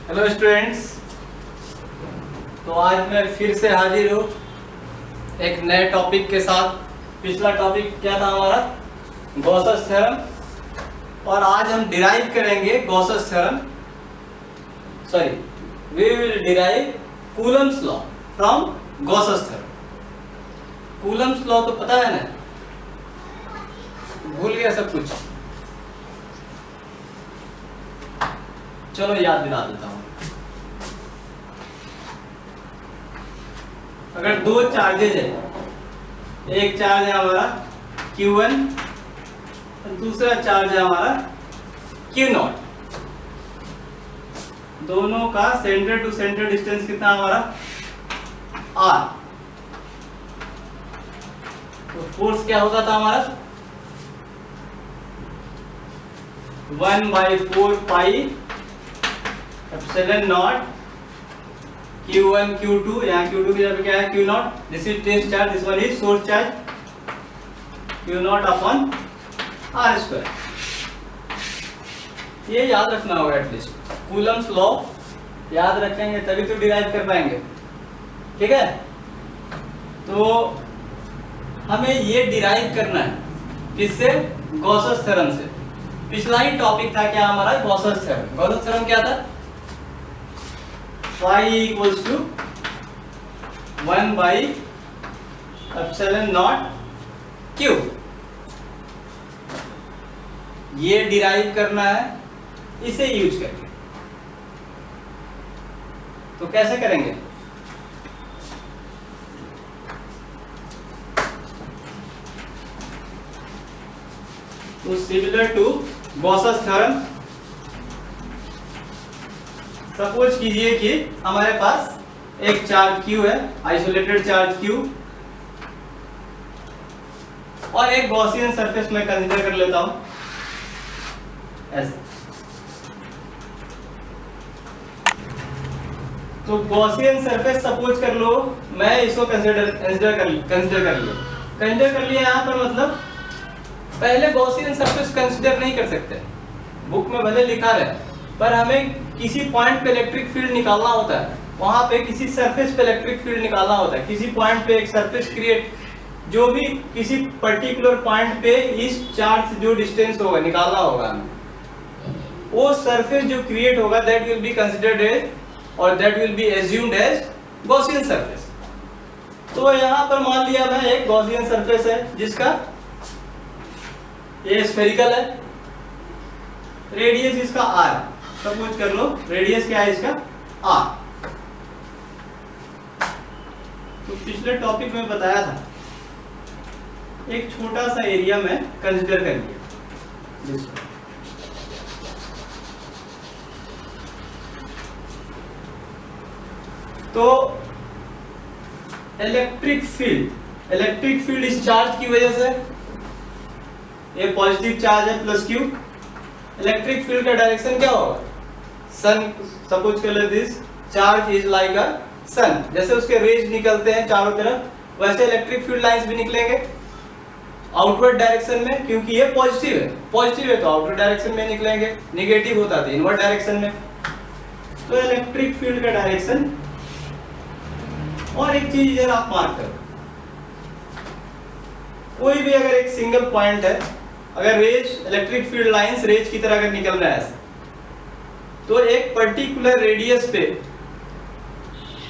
Hello students, तो आज मैं फिर से हाजिर हूँ एक नए टॉपिक के साथ। पिछला टॉपिक क्या था हमारा? गॉसस थ्योरम, और आज हम डिराइव करेंगे Gauss's theorem, sorry we will derive Coulomb's law from Gauss's theorem. Coulomb's law तो पता है ना? भूल गया सब कुछ? चलो याद दिला देता हूँ। अगर दो चार्जेज है, एक चार्ज है हमारा Q1 और दूसरा चार्ज है हमारा Q0, दोनों का सेंटर टू सेंटर डिस्टेंस कितना हमारा R, तो फोर्स क्या होता था हमारा 1/4 pi epsilon not Q1 Q2, यहाँ Q2 की जगह क्या है Q0, this is test charge, this one is source charge, Q0 upon R square. ये याद रखना होगा एटलीस्ट, कूलम्स लॉ याद रखेंगे तभी तो डिराइव कर पाएंगे, ठीक है? तो हमें ये डिराइव करना है किससे? गॉसस थ्योरम से। पिछला ही टॉपिक था क्या हमारा? Gauss's theorem. गॉसस थ्योरम क्या था? phi equals to 1 by epsilon naught q। ये डिराइव करना है इसे यूज करके। तो कैसे करेंगे? तो similar to Gauss's theorem, suppose कीजिए कि हमारे पास एक चार्ज Q है, आइसोलेटेड चार्ज Q, और एक गॉसियन सरफेस में कंसीडर कर लेता हूं ऐसे। तो गॉसियन सरफेस सपोज कर लो, मैं इसको कंसीडर कर लिया यहाँ पर, मतलब पहले गॉसियन सरफेस कंसीडर नहीं कर सकते, बुक में भले लिखा रहे, पर हमें किसी पॉइंट पे इलेक्ट्रिक फील्ड निकालना होता है, वहां पे किसी सरफेस पे इलेक्ट्रिक फील्ड निकालना होता है, किसी पॉइंट पे एक सरफेस क्रिएट, जो भी किसी पर्टिकुलर पॉइंट पे इस चार्ज से जो डिस्टेंस होगा निकालना होगा हमें, वो सरफेस जो क्रिएट होगा that will be considered as और that will be assumed as Gaussian surface. तो यहाँ पर मान लिया मैं एक गॉसियन सरफेस है जिसका ये स्फेरिकल है, रेडियस इसका r, सपोज कर लो रेडियस क्या है इसका r। तो पिछले टॉपिक में बताया था एक छोटा सा एरिया में कंसीडर कर लिया, तो इलेक्ट्रिक फील्ड इस चार्ज की वजह से, ये पॉजिटिव चार्ज है प्लस Q, इलेक्ट्रिक फील्ड का डायरेक्शन क्या होगा? सन, सपोज कर लेते this charge is like a sun, जैसे उसके रेज निकलते हैं चारों तरफ वैसे इलेक्ट्रिक फील्ड लाइंस भी निकलेंगे आउटवर्ड डायरेक्शन में, क्योंकि ये पॉजिटिव है तो आउटवर्ड डायरेक्शन में निकलेंगे, नेगेटिव होता है इनवर्ड डायरेक्शन में। तो इलेक्ट्रिक फील्ड का डायरेक्शन, और एक चीज इधर आप मार्क करो, कोई भी अगर एक सिंगल पॉइंट है, अगर rays electric field lines rays की तरह अगर निकल रहा है तो एक पर्टिकुलर रेडियस पे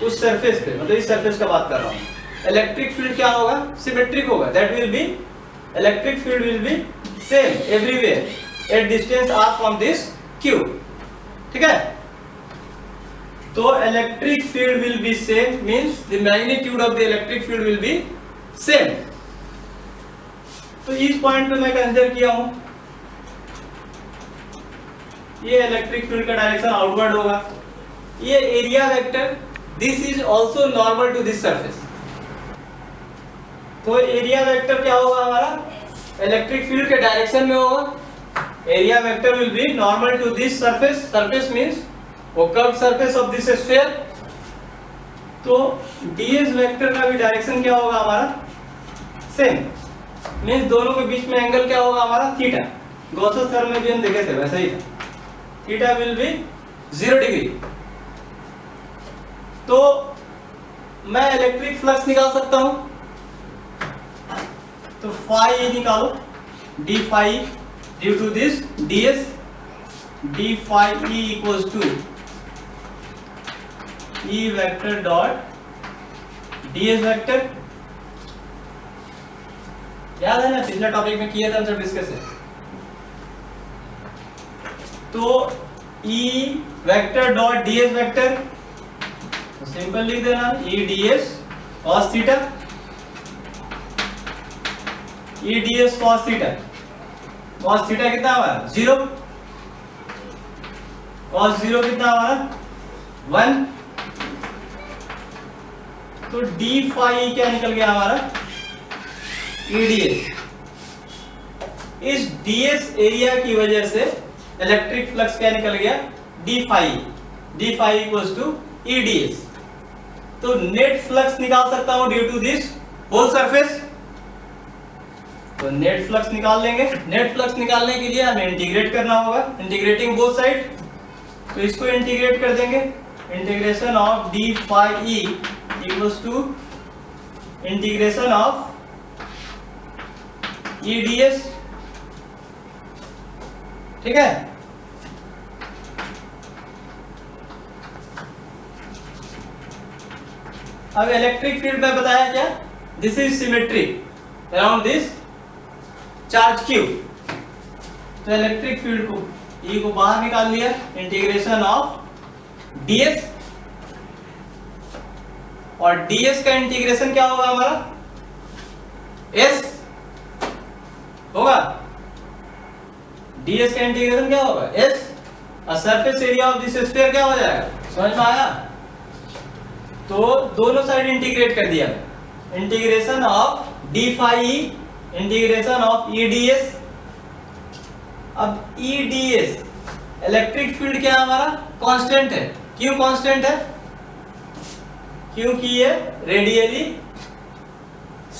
उस सरफेस पे, मतलब इस सरफेस का बात कर रहा हूं, इलेक्ट्रिक फील्ड क्या होगा? सिमेट्रिक होगा, that will be electric field will be same everywhere at distance r from this Q, ठीक है? तो electric field will be same means the magnitude of the electric field will be same. तो इस point पे मैं consider किया हूं, ये इलेक्ट्रिक फील्ड का डायरेक्शन आउटवर्ड होगा, ये area vector this is also normal to this surface. तो एरिया वेक्टर क्या होगा हमारा? इलेक्ट्रिक फील्ड के डायरेक्शन में होगा, area vector will be normal to this surface, surface means वो curved surface of this sphere. तो ds वेक्टर का भी डायरेक्शन क्या होगा हमारा? सेम, मींस दोनों के बीच में एंगल क्या होगा हमारा? थीटा। गॉसेस थ्योरम में भी हम देखे थे वैसा ही था, थीटा विल बी 0 डिग्री। तो मैं इलेक्ट्रिक फ्लक्स निकाल सकता हूं, तो फाई निकालो, d phi due to this ds, d phi E equals to E vector dot ds vector. याद है ना, पिछले टॉपिक में किया था हम सब डिस्कस है। तो E vector dot ds vector, तो सिंपल लिख देना E ds cos theta, E ds cos theta. cos theta कितना हमारा 0, cos 0 कितना हमारा 1, तो d फाई क्या निकल गया हमारा E ds। इस ds एरिया की वजह से इलेक्ट्रिक फ्लक्स क्या निकल गया d phi equals to E ds। तो नेट फ्लक्स निकाल सकता हूं due to this whole surface, तो नेट फ्लक्स निकाल लेंगे। नेट फ्लक्स निकालने के लिए हमें इंटीग्रेट करना होगा, इंटीग्रेटिंग बोथ साइड, तो इसको इंटीग्रेट कर देंगे। Integration of d phi E equals to integration of E d s, ठीक है। अब इलेक्ट्रिक फील्ड में बताया क्या, this is symmetric around this charge Q, तो इलेक्ट्रिक फील्ड को E को बाहर निकाल लिया, इंटीग्रेशन ऑफ ds, और ds का इंटीग्रेशन क्या होगा हमारा s होगा, ds का इंटीग्रेशन क्या होगा s, और surface area of this sphere क्या हो जाएगा, समझ में आया। तो दोनों साइड इंटीग्रेट कर दिया, integration of d phi E, integration of E d s. अब E d s electric field क्या है हमारा कांस्टेंट है, क्यों कांस्टेंट है, क्योंकि ये रेडियली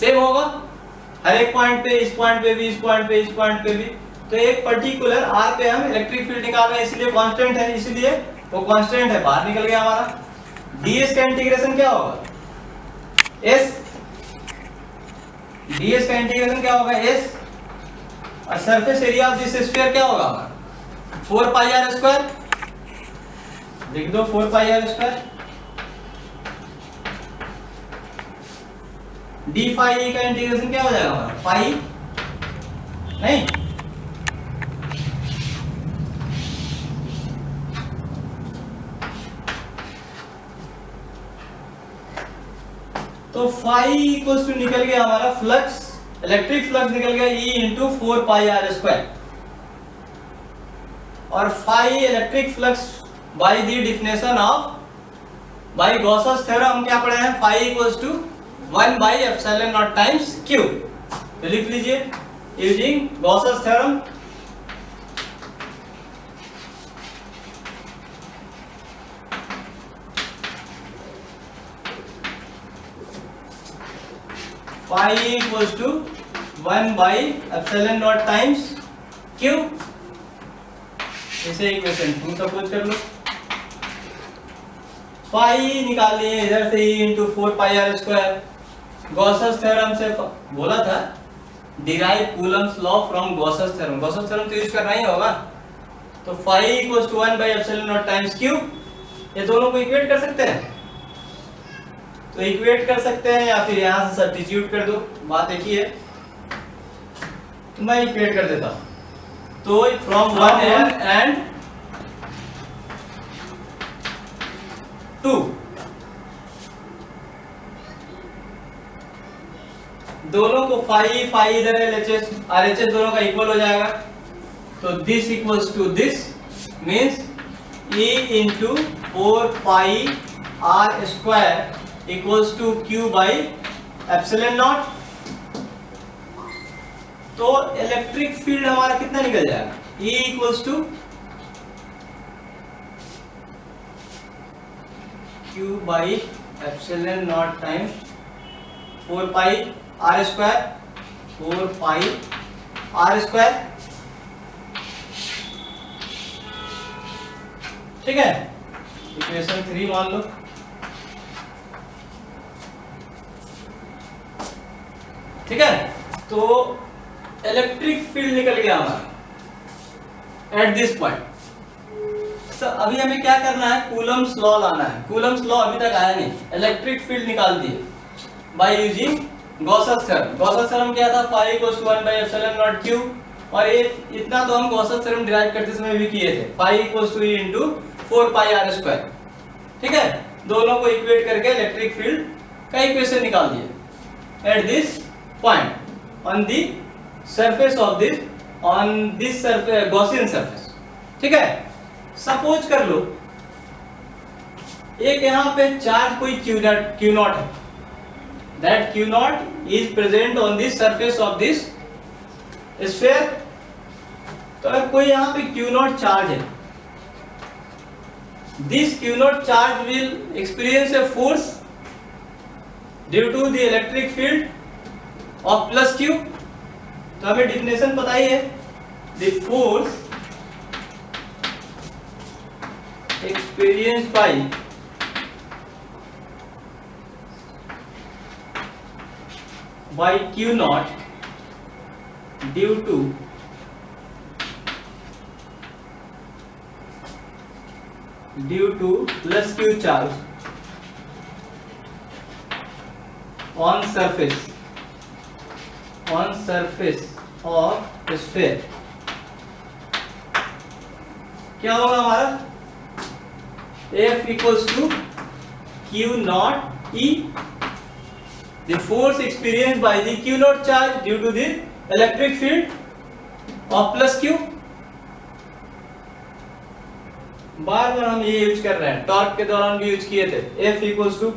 सेम होगा हर एक पॉइंट पे, इस पॉइंट पे भी, इस पॉइंट पे, इस पॉइंट पे भी। तो एक पर्टिकुलर आर पे हम इलेक्ट्रिक फील्ड निकाल रहे हैं, इसलिए कांस्टेंट है, इसलिए वो कांस्टेंट है, बाहर निकल गया हमारा। ds का इंटीग्रेशन क्या होगा s, ds का इंटीग्रेशन क्या होगा s, और surface area of this sphere क्या होगा हमारा 4 पाई आर स्क्वायर, लिख दो 4 pi are square. D phi का इंटीग्रेशन क्या हो जाएगा हमारा फाई, नहीं तो फाई इक्वल्स टू निकल गया हमारा फ्लक्स, इलेक्ट्रिक फ्लक्स निकल गया E into 4 pi are square, और phi electric flux by the definition of by Gauss's theorem हम क्या पढ़े हैं, phi equals to 1 by epsilon naught times q. तो लिख लीजिए using Gauss's theorem, phi equals to 1 by epsilon naught times q. इसे equation तुम सपोज कर लो, फाई निकाल लिए इधर से E into 4 pi are square, Gauss's theorem से बोला था derive Coulomb's law from Gauss's theorem, Gauss's theorem तो यूज करना ही होगा। तो phi equals to 1 by epsilon naught times Q, ये दोनों को इक्वेट कर सकते हैं, तो इक्वेट कर सकते हैं या फिर यहां से सब्स्टिट्यूट कर दो, बात एक ही है। तो मैं इक्वेट कर देता हूं, तो फ्रॉम 1 एंड 2 दोनों को फाई फाई इधर एलएचएस आरएचएस दोनों का इक्वल हो जाएगा, तो this equals to this means E into 4 pi are square equals to Q by epsilon naught. तो इलेक्ट्रिक फील्ड हमारा कितना निकल जाएगा, E equals to Q by epsilon naught times 4 pi are square, 4 pi are square, ठीक है। Equation 3 मान लो, ठीक है, तो इलेक्ट्रिक फील्ड निकल गया हमारा एट दिस पॉइंट। अभी हमें क्या करना है, कूलम्स लॉ लाना है। कूलम्स लॉ अभी तक आया नहीं, इलेक्ट्रिक फील्ड निकाल दिए by using Gauss's theorem. Gauss's theorem क्या था, phi = 1/ε0 q, और ये इतना तो हम गॉसेस थ्योरम डिराइव करते समय भी किए थे, phi = e × 4πr²। ठीक है, दोनों को इक्वेट करके इलेक्ट्रिक फील्ड का इक्वेशन निकाल दिए at this point on the surface of this, on this surface, Gaussian surface. ठीक है, सपोज कर लो एक यहाँ पे चार्ज कोई Q0 है, that Q0 is present on the surface of this sphere। तो अगर कोई यहाँ पे Q0 चार्ज है, this Q0 charge will experience a force due to the electric field of plus Q। तो हमें डिफिनेशन पता ही है, the force experienced by Q0 due to plus Q charge on surface of sphere क्या होगा हमारा, F = Q0 E, the force experienced by the Q0 charge due to the electric field of plus Q। बार बार हम ये use कर रहे हैं, torque के दौरान भी यूज किए थे। F =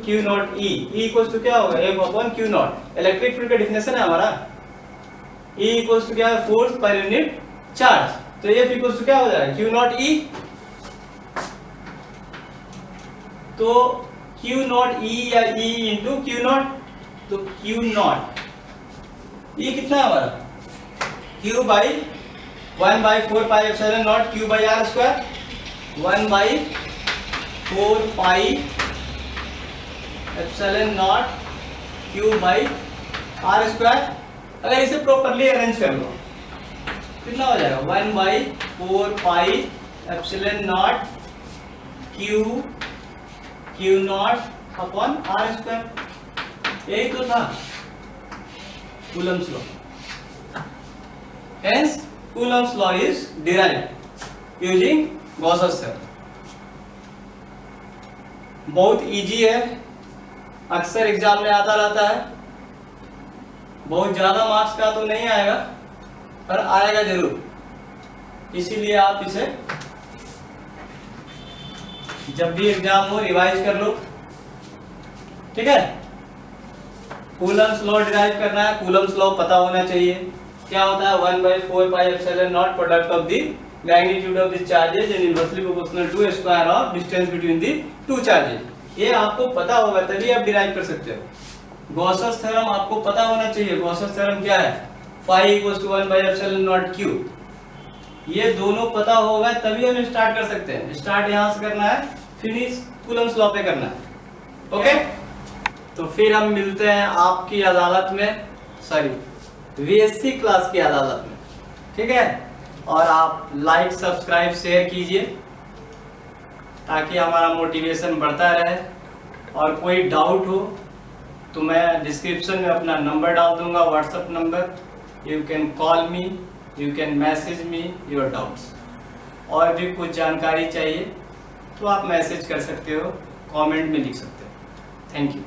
Q0 E, E = क्या होगा, F/Q0। इलेक्ट्रिक फील्ड का डिफिनेशन है हमारा, E = क्या है, फोर्स पर यूनिट चार्ज। तो F = क्या हो जाएगा, Q0 E। तो Q0 E या E × Q0, तो Q0 E कितना है हमारा, Q by 1/4πε0 Q/r², 1/4πε0 Q/r²। अगर इसे प्रॉपर्ली अरेंज कर लो कितना हो जाएगा, 1/4πε0 Q0/r²। यही तो था Coulomb's law. Hence Coulomb's law is derived using Gauss's theorem। बहुत इजी है, अक्सर एग्जाम में आता रहता है, बहुत ज्यादा मार्क्स का तो नहीं आएगा पर आएगा जरूर, इसीलिए आप इसे जब भी एग्जाम हो रिवाइज कर लो। ठीक है, कूलम्स लॉ डिराइव करना है, कूलम्स लॉ पता होना चाहिए। क्या होता है, 1/4πε0 product of the magnitude of the charges and inversely proportional to square of distance between the two charges. ये आपको पता होगा तभी आप डिराइव कर सकते हो। गॉसस थ्योरम आपको पता होना चाहिए। गॉसस थ्योरम क्या है, phi = 1/ε0 q। ये दोनों पता होगा तभी हम स्टार्ट कर सकते हैं। स्टार्ट यहाँ से करना है, फिनिश कूलम्स लॉ पे करना है। ओके, तो फिर हम मिलते हैं आपकी अदालत में, सॉरी VSC क्लास की अदालत में। ठीक है, और आप लाइक सब्सक्राइब शेयर कीजिए ताकि हमारा मोटिवेशन बढ़ता रहे। और कोई डाउट हो तो मैं डिस्क्रिप्शन में अपना नंबर डाल दूंगा, WhatsApp number, you can call me, you can message me your doubts. और भी कुछ जानकारी चाहिए तो आप मैसेज कर सकते हो, कमेंट में लिख सकते हो। Thank you.